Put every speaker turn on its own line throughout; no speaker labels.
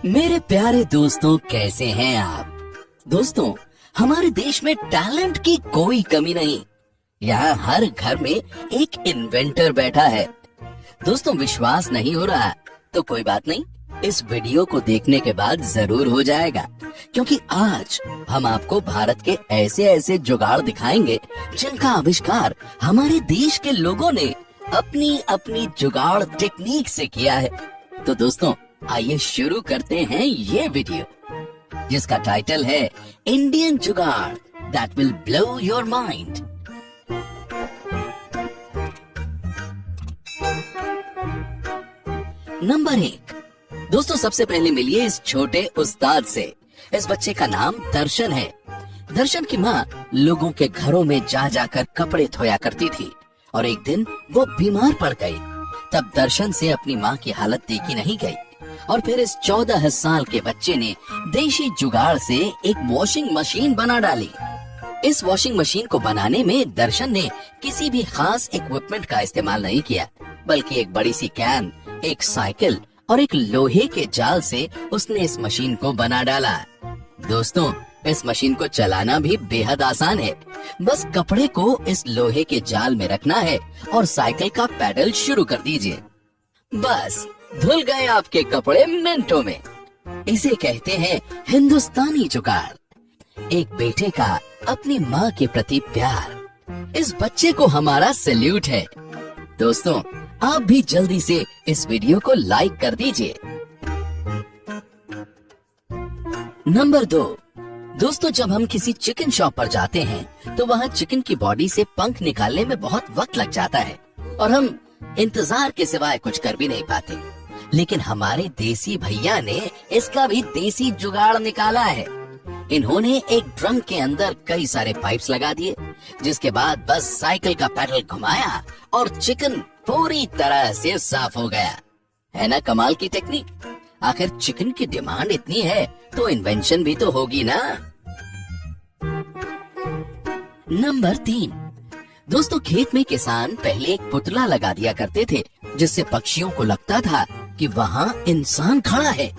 मेरे प्यारे दोस्तों, कैसे हैं आप? दोस्तों, हमारे देश में टैलेंट की कोई कमी नहीं। यहाँ हर घर में एक इन्वेंटर बैठा है। दोस्तों, विश्वास नहीं हो रहा तो कोई बात नहीं, इस वीडियो को देखने के बाद जरूर हो जाएगा, क्योंकि आज हम आपको भारत के ऐसे ऐसे जुगाड़ दिखाएंगे जिनका आविष्कार हमारे देश के लोगों ने अपनी अपनी जुगाड़ टेक्निक से किया है। तो दोस्तों, आइए शुरू करते हैं ये वीडियो, जिसका टाइटल है इंडियन जुगाड़ that will blow your mind. Number 1। दोस्तों, सबसे पहले मिलिए इस छोटे उस्ताद से। इस बच्चे का नाम दर्शन है। दर्शन की माँ लोगों के घरों में जा जाकर कपड़े धोया करती थी और एक दिन वो बीमार पड़ गई। तब दर्शन से अपनी माँ की हालत देखी नहीं गई और फिर इस 14 साल के बच्चे ने देशी जुगाड़ से एक वॉशिंग मशीन बना डाली। इस वॉशिंग मशीन को बनाने में दर्शन ने किसी भी खास इक्विपमेंट का इस्तेमाल नहीं किया, बल्कि एक बड़ी सी कैन, एक साइकिल और एक लोहे के जाल से उसने इस मशीन को बना डाला। दोस्तों, इस मशीन को चलाना भी बेहद आसान है। बस कपड़े को इस लोहे के जाल में रखना है और साइकिल का पैडल शुरू कर दीजिए। बस धुल गए आपके कपड़े मिनटों में। इसे कहते हैं हिंदुस्तानी जुगाड़। एक बेटे का अपनी माँ के प्रति प्यार। इस बच्चे को हमारा सैल्यूट है। दोस्तों, आप भी जल्दी से इस वीडियो को लाइक कर दीजिए। नंबर 2। दोस्तों, जब हम किसी चिकन शॉप पर जाते हैं तो वहाँ चिकन की बॉडी से पंख निकालने में बहुत वक्त लग जाता है और हम इंतजार के सिवाय कुछ कर भी नहीं पाते। लेकिन हमारे देसी भैया ने इसका भी देसी जुगाड़ निकाला है। इन्होंने एक ड्रम के अंदर कई सारे पाइप्स लगा दिए, जिसके बाद बस साइकिल का पैडल घुमाया और चिकन पूरी तरह से साफ हो गया। है ना कमाल की टेक्निक? आखिर चिकन की डिमांड इतनी है तो इन्वेंशन भी तो होगी ना। नंबर 3। दोस्तों, खेत में किसान पहले एक पुतला लगा दिया करते थे, जिससे पक्षियों को लगता था कि वहाँ इंसान खड़ा है।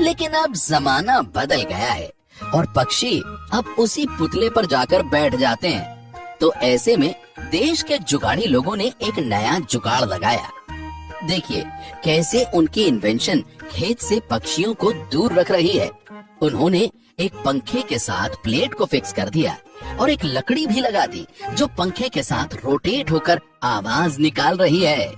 लेकिन अब जमाना बदल गया है और पक्षी अब उसी पुतले पर जाकर बैठ जाते हैं। तो ऐसे में देश के जुगाड़ी लोगों ने एक नया जुगाड़ लगाया। देखिए कैसे उनकी इन्वेंशन खेत से पक्षियों को दूर रख रही है। उन्होंने एक पंखे के साथ प्लेट को फिक्स कर दिया और एक लकड़ी भी लगा दी, जो पंखे के साथ रोटेट होकर आवाज निकाल रही है।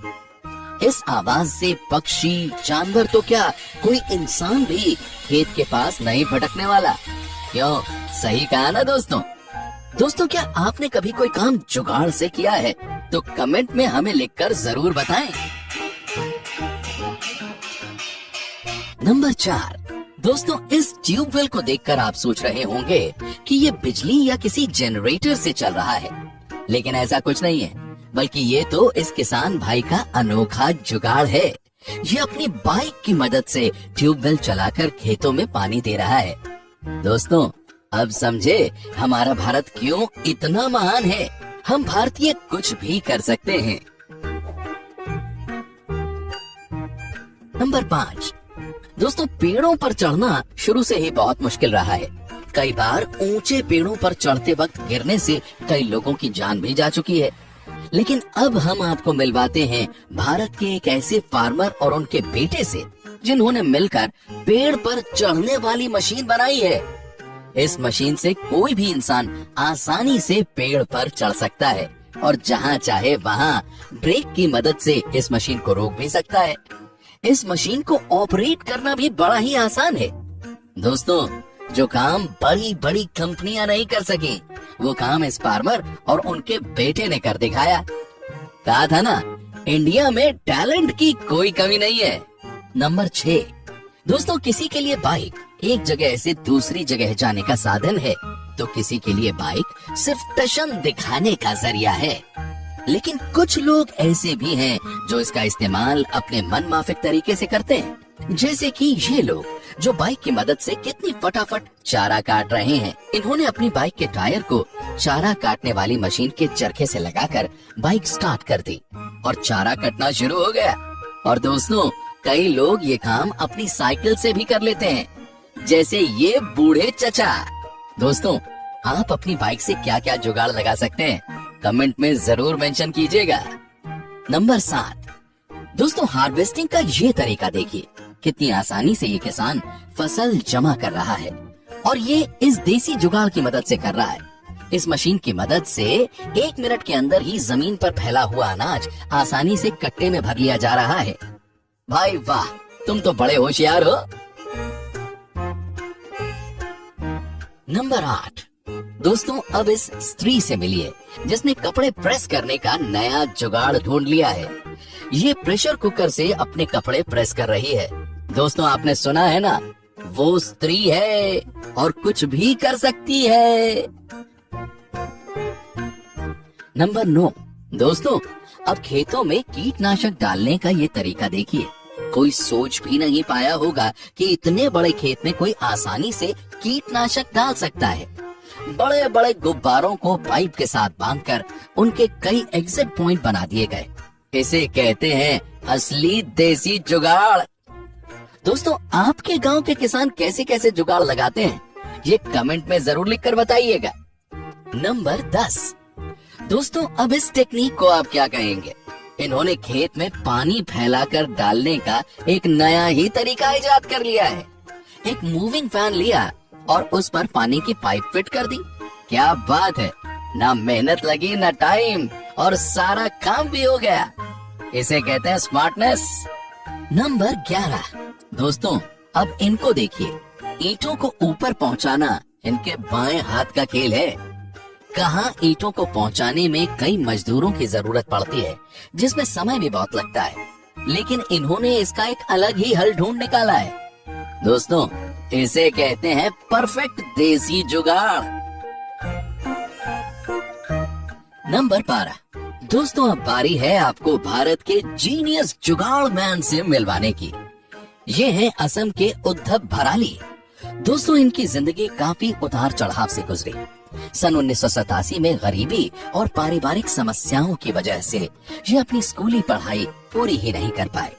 इस आवाज से पक्षी, जानवर तो क्या, कोई इंसान भी खेत के पास नहीं भटकने वाला। क्यों? सही कहा ना दोस्तों? दोस्तों, क्या आपने कभी कोई काम जुगाड़ से किया है? तो कमेंट में हमें लिखकर जरूर बताएं। नंबर 4। दोस्तों, इस ट्यूबवेल को देखकर आप सोच रहे होंगे कि ये बिजली या किसी जनरेटर से चल रहा है, लेकिन ऐसा कुछ नहीं है, बल्कि ये तो इस किसान भाई का अनोखा जुगाड़ है। ये अपनी बाइक की मदद से ट्यूबवेल चलाकर खेतों में पानी दे रहा है। दोस्तों, अब समझे हमारा भारत क्यों इतना महान है। हम भारतीय कुछ भी कर सकते हैं। नंबर 5। दोस्तों, पेड़ों पर चढ़ना शुरू से ही बहुत मुश्किल रहा है। कई बार ऊंचे पेड़ों पर चढ़ते वक्त गिरने से कई लोगों की जान भी जा चुकी है। लेकिन अब हम आपको मिलवाते हैं भारत के एक ऐसे फार्मर और उनके बेटे से, जिन्होंने मिलकर पेड़ पर चढ़ने वाली मशीन बनाई है। इस मशीन से कोई भी इंसान आसानी से पेड़ पर चढ़ सकता है और जहाँ चाहे वहाँ ब्रेक की मदद से इस मशीन को रोक भी सकता है। इस मशीन को ऑपरेट करना भी बड़ा ही आसान है। दोस्तों, जो काम बड़ी बड़ी कंपनियां नहीं कर सकी, वो काम इस फार्मर और उनके बेटे ने कर दिखाया। कहा था ना, इंडिया में टैलेंट की कोई कमी नहीं है। नंबर 6। दोस्तों, किसी के लिए बाइक एक जगह से दूसरी जगह जाने का साधन है, तो किसी के लिए बाइक सिर्फ टशन दिखाने का जरिया है। लेकिन कुछ लोग ऐसे भी हैं जो इसका इस्तेमाल अपने मनमाफिक तरीके से करते हैं, जैसे कि ये लोग जो बाइक की मदद से कितनी फटाफट चारा काट रहे हैं। इन्होंने अपनी बाइक के टायर को चारा काटने वाली मशीन के चरखे से लगाकर बाइक स्टार्ट कर दी और चारा कटना शुरू हो गया। और दोस्तों, कई लोग ये काम अपनी साइकिल से भी कर लेते हैं, जैसे ये बूढ़े चचा। दोस्तों, आप अपनी बाइक से क्या क्या जुगाड़ लगा सकते हैं, कमेंट में जरूर मेंशन कीजिएगा। नंबर 7, दोस्तों हार्वेस्टिंग का ये तरीका देखिए, कितनी आसानी से ये किसान फसल जमा कर रहा है और ये इस देसी जुगाड़ की मदद से कर रहा है। इस मशीन की मदद से 1 मिनट के अंदर ही जमीन पर फैला हुआ अनाज आसानी से कट्टे में भर लिया जा रहा है। भाई वाह, तुम तो बड़े होशियार हो। नंबर 8, दोस्तों अब इस स्त्री से मिलिए जिसने कपड़े प्रेस करने का नया जुगाड़ ढूंढ लिया है। ये प्रेशर कुकर से अपने कपड़े प्रेस कर रही है। दोस्तों, आपने सुना है ना, वो स्त्री है और कुछ भी कर सकती है। नंबर 9, दोस्तों अब खेतों में कीटनाशक डालने का ये तरीका देखिए। कोई सोच भी नहीं पाया होगा कि इतने बड़े खेत में कोई आसानी से कीटनाशक डाल सकता है। बड़े बड़े गुब्बारों को पाइप के साथ बांधकर उनके कई एग्जिट पॉइंट बना दिए गए। इसे कहते हैं असली देसी जुगाड़। दोस्तों, आपके गांव के किसान कैसे कैसे जुगाड़ लगाते हैं, ये कमेंट में जरूर लिखकर बताइएगा। नंबर 10, दोस्तों अब इस टेक्निक को आप क्या कहेंगे? इन्होंने खेत में पानी फैलाकर डालने का एक नया ही तरीका इजाद कर लिया है। एक मूविंग फैन लिया और उस पर पानी की पाइप फिट कर दी। क्या बात है, ना मेहनत लगी ना टाइम और सारा काम भी हो गया। इसे कहते हैं स्मार्टनेस। नंबर 11, दोस्तों अब इनको देखिए, ईंटों को ऊपर पहुंचाना इनके बाएं हाथ का खेल है। कहाँ ईंटों को पहुंचाने में कई मजदूरों की जरूरत पड़ती है, जिसमें समय भी बहुत लगता है, लेकिन इन्होंने इसका एक अलग ही हल ढूंढ निकाला है। दोस्तों, इसे कहते हैं परफेक्ट देसी जुगाड़। नंबर 12, दोस्तों अब बारी है आपको भारत के जीनियस जुगाड़ मैन से मिलवाने की। ये हैं असम के उद्धव भराली। दोस्तों, इनकी जिंदगी काफी उतार चढ़ाव से गुजरी। सन 1987 में गरीबी और पारिवारिक समस्याओं की वजह से ये अपनी स्कूली पढ़ाई पूरी ही नहीं कर पाए,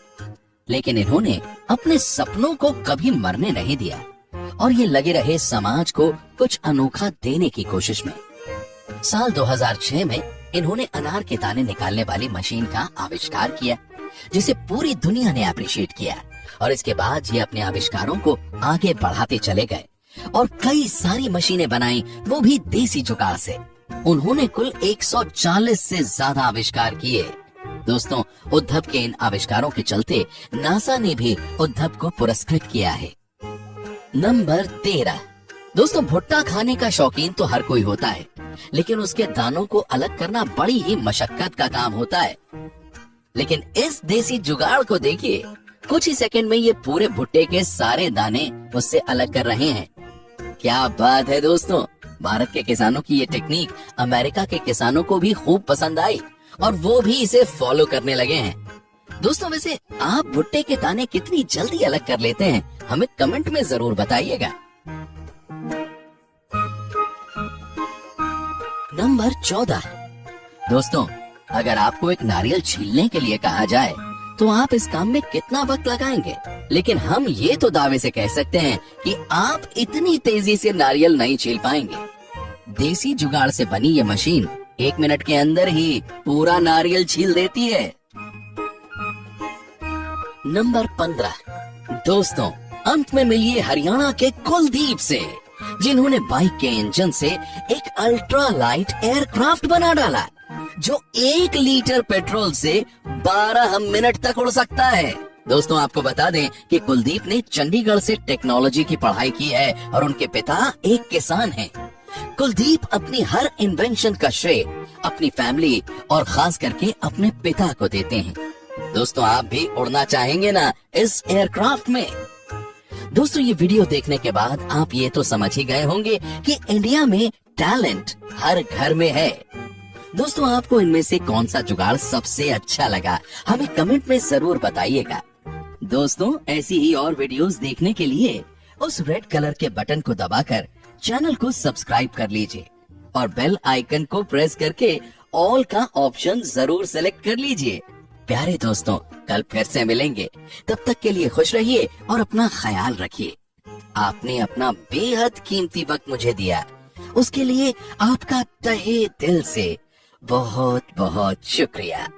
लेकिन इन्होंने अपने सपनों को कभी मरने नहीं दिया और ये लगे रहे समाज को कुछ अनोखा देने की कोशिश में। साल 2006 में इन्होंने अनार के दाने निकालने वाली मशीन का आविष्कार किया, जिसे पूरी दुनिया ने अप्रिशिएट किया और इसके बाद ये अपने आविष्कारों को आगे बढ़ाते चले गए और कई सारी मशीनें बनाई, वो भी देसी जुगाड़ से। उन्होंने कुल 140 से ज्यादा आविष्कार किए। दोस्तों, उद्धव के इन आविष्कारों के चलते नासा ने भी उद्धव को पुरस्कृत किया है। नंबर 13, दोस्तों भुट्टा खाने का शौकीन तो हर कोई होता है, लेकिन उसके दानों को अलग करना बड़ी ही मशक्कत का काम होता है। लेकिन इस देसी जुगाड़ को देखिए, कुछ ही सेकंड में ये पूरे भुट्टे के सारे दाने उससे अलग कर रहे हैं। क्या बात है दोस्तों, भारत के किसानों की ये टेक्निक अमेरिका के किसानों को भी खूब पसंद आई और वो भी इसे फॉलो करने लगे हैं। दोस्तों, वैसे आप भुट्टे के दाने कितनी जल्दी अलग कर लेते हैं, हमें कमेंट में जरूर बताइएगा। नंबर 14, दोस्तों अगर आपको एक नारियल छीलने के लिए कहा जाए तो आप इस काम में कितना वक्त लगाएंगे? लेकिन हम ये तो दावे से कह सकते हैं कि आप इतनी तेजी से नारियल नहीं छील पाएंगे। देसी जुगाड़ से बनी ये मशीन 1 मिनट के अंदर ही पूरा नारियल छील देती है। नंबर 15, दोस्तों अंत में मिलिए हरियाणा के कुलदीप से, जिन्होंने बाइक के इंजन से एक अल्ट्रा लाइट एयरक्राफ्ट बना डाला जो 1 लीटर पेट्रोल से 12 मिनट तक उड़ सकता है। दोस्तों आपको बता दें कि कुलदीप ने चंडीगढ़ से टेक्नोलॉजी की पढ़ाई की है और उनके पिता एक किसान हैं। कुलदीप अपनी हर इन्वेंशन का श्रेय अपनी फैमिली और खास करके अपने पिता को देते हैं। दोस्तों आप भी उड़ना चाहेंगे ना इस एयरक्राफ्ट में? दोस्तों ये वीडियो देखने के बाद आप ये तो समझ ही गए होंगे कि इंडिया में टैलेंट हर घर में है। दोस्तों आपको इनमें से कौन सा जुगाड़ सबसे अच्छा लगा, हमें कमेंट में जरूर बताइएगा। दोस्तों ऐसी ही और वीडियोस देखने के लिए उस रेड कलर के बटन को दबाकर चैनल को सब्सक्राइब कर लीजिए और बेल आइकन को प्रेस करके ऑल का ऑप्शन जरूर सेलेक्ट कर लीजिए। प्यारे दोस्तों कल फिर से मिलेंगे। तब तक के लिए खुश रहिए और अपना ख्याल रखिए। आपने अपना बेहद कीमती वक्त मुझे दिया, उसके लिए आपका तहे दिल से बहुत बहुत शुक्रिया।